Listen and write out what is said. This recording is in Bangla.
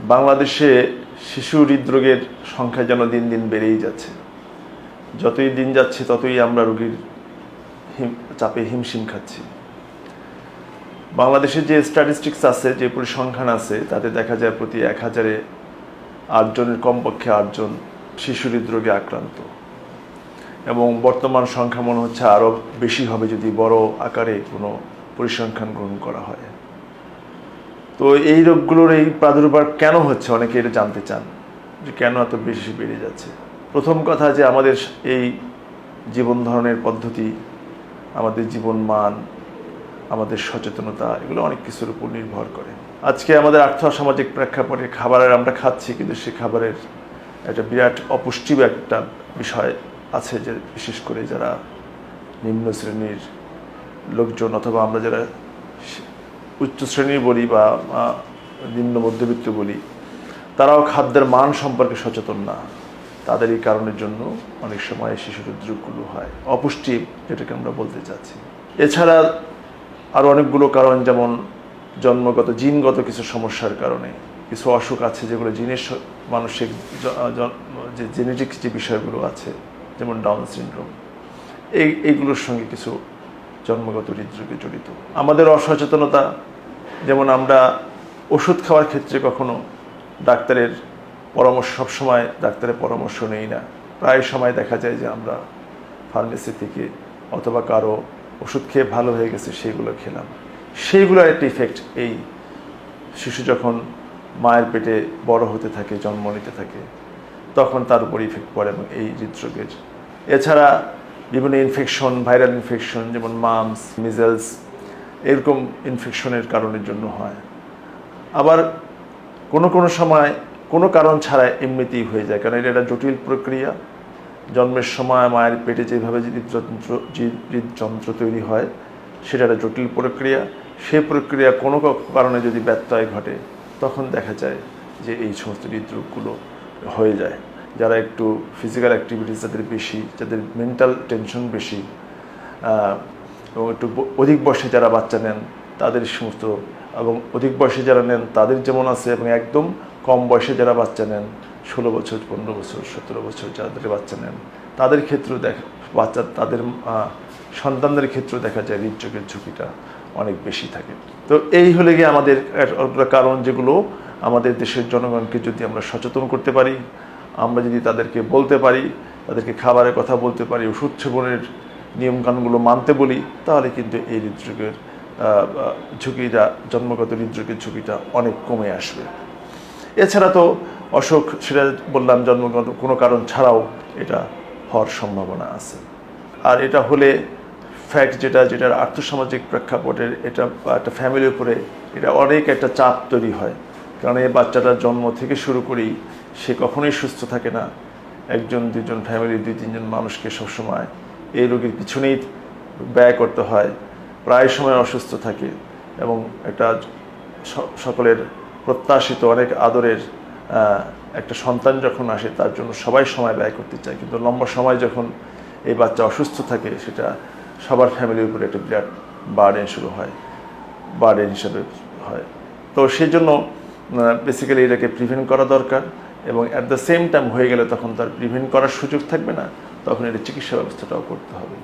বাংলাদেশে শিশু হৃদরোগের সংখ্যা যেন দিন দিন বেড়েই যাচ্ছে। যতই দিন যাচ্ছে ততই আমরা রোগীর চাপে হিমশিম খাচ্ছি। বাংলাদেশের যে স্ট্যাটিস্টিক্স আছে, যে পরিসংখ্যান আছে, তাতে দেখা যায় প্রতি 1000-এ 8 জনের কমপক্ষে 8 জন শিশু হৃদরোগে আক্রান্ত, এবং বর্তমান সংখ্যা মনে হচ্ছে আরও বেশি হবে যদি বড় আকারে কোনো পরিসংখ্যান গ্রহণ করা হয়। তো এই রোগগুলোর এই প্রাদুর্ভাব কেন হচ্ছে, অনেকে এটা জানতে চান যে কেন এত বেশি বেড়ে যাচ্ছে। প্রথম কথা যে আমাদের এই জীবন ধারণের পদ্ধতি, আমাদের জীবন মান, আমাদের সচেতনতা, এগুলো অনেক কিছুর উপর নির্ভর করে। আজকে আমাদের আর্থসামাজিক প্রেক্ষাপটে খাবারের আমরা খাচ্ছি, কিন্তু সেই খাবারের একটা বিরাট অপুষ্টি একটা বিষয় আছে, যে বিশেষ করে যারা নিম্ন শ্রেণীর লোকজন অথবা আমরা যারা উচ্চ শ্রেণীর বলি বা নিম্ন মধ্যবিত্ত বলি, তারাও খাদ্যের মান সম্পর্কে সচেতন না। তাদের এই কারণের জন্য অনেক সময় শিশু হৃদরোগগুলো হয়, অপুষ্টি যেটাকে আমরা বলতে চাচ্ছি। এছাড়া আরও অনেকগুলো কারণ, যেমন জন্মগত জিনগত কিছু সমস্যার কারণে কিছু অসুখ আছে যেগুলো জিনের মানসিক যে জেনেটিক্স যে বিষয়গুলো আছে, যেমন ডাউন সিনড্রোম, এইগুলোর সঙ্গে কিছু জন্মগত হৃদরোগে জড়িত। আমাদের অসচেতনতা, যেমন আমরা ওষুধ খাওয়ার ক্ষেত্রে কখনো ডাক্তারের পরামর্শ, সবসময় ডাক্তারের পরামর্শ নেই না। প্রায় সময় দেখা যায় যে আমরা ফার্মেসি থেকে অথবা কারো ওষুধ খেয়ে ভালো হয়ে গেছে সেইগুলো খেলাম। সেইগুলোর একটা ইফেক্ট এই শিশু যখন মায়ের পেটে বড় হতে থাকে, জন্ম নিতে থাকে, তখন তার উপর ইফেক্ট পড়ে এবং এই হৃদরোগের। এছাড়া বিভিন্ন ইনফেকশন, ভাইরাল ইনফেকশন, যেমন মামস, মিজেলস, এরকম ইনফেকশনের কারণের জন্য হয়। আবার কোনো সময় কোনো কারণ ছাড়া এমনিতেই হয়ে যায়, কারণ এটা একটা জটিল প্রক্রিয়া। জন্মের সময় মায়ের পেটে যেভাবে হৃদযন্ত্র তৈরি হয়, সেটা একটা জটিল প্রক্রিয়া। সেই প্রক্রিয়া কোনো কারণে যদি ব্যত্যয় ঘটে, তখন দেখা যায় যে এই সমস্ত হৃদরোগগুলো হয়ে যায়। যারা একটু ফিজিক্যাল অ্যাক্টিভিটিস যাদের বেশি, যাদের মেন্টাল টেনশন বেশি, এবং একটু অধিক বয়সে যারা বাচ্চা নেন তাদের সমস্ত, এবং অধিক বয়সে যারা নেন তাদের যেমন আছে, এবং একদম কম বয়সে যারা বাচ্চা নেন, 16 বছর, 15 বছর, 17 বছর যাদের বাচ্চা নেন, তাদের ক্ষেত্রেও তাদের সন্তানদের ক্ষেত্রেও দেখা যায় হৃদরোগের ঝুঁকিটা অনেক বেশি থাকে। তো এই হলে গিয়ে আমাদের কারণ, যেগুলো আমাদের দেশের জনগণকে যদি আমরা সচেতন করতে পারি, আমরা যদি তাদেরকে বলতে পারি, তাদেরকে খাবারের কথা বলতে পারি, ওষুধ সেবনের নিয়মকানুনগুলো মানতে বলি, তাহলে কিন্তু এই হৃদরোগের ঝুঁকিটা, জন্মগত হৃদরোগের ঝুঁকিটা অনেক কমে আসবে। এছাড়া তো অসুখ, সেটা বললাম, জন্মগত কোনো কারণ ছাড়াও এটা হওয়ার সম্ভাবনা আছে। আর এটা হলে ফ্যাক্ট যেটার আর্থসামাজিক প্রেক্ষাপটের, এটা একটা ফ্যামিলির উপরে এটা অনেক একটা চাপ তৈরি হয়। কারণ এই বাচ্চাটার জন্ম থেকে শুরু করেই সে কখনোই সুস্থ থাকে না। 1-2 ফ্যামিলির 2-3 জন মানুষকে সবসময় এই রোগের পিছনেই ব্যয় করতে হয়, প্রায় সময় অসুস্থ থাকে, এবং একটা সকলের প্রত্যাশিত অনেক আদরের একটা সন্তান যখন আসে, তার জন্য সবাই সময় ব্যয় করতে চায়, কিন্তু লম্বা সময় যখন এই বাচ্চা অসুস্থ থাকে, সেটা সবার ফ্যামিলির উপরে একটা বিরাট বার্ডেন হিসেবে হয়। তো সেই জন্য বেসিক্যালি এটাকে প্রিভেন্ট করা দরকার, এবং অ্যাট দ্য সেম টাইম হয়ে গেলে তখন তার প্রিভেন্ট করার সুযোগ থাকবে না, তখন এটা চিকিৎসা ব্যবস্থাটাও করতে হবে।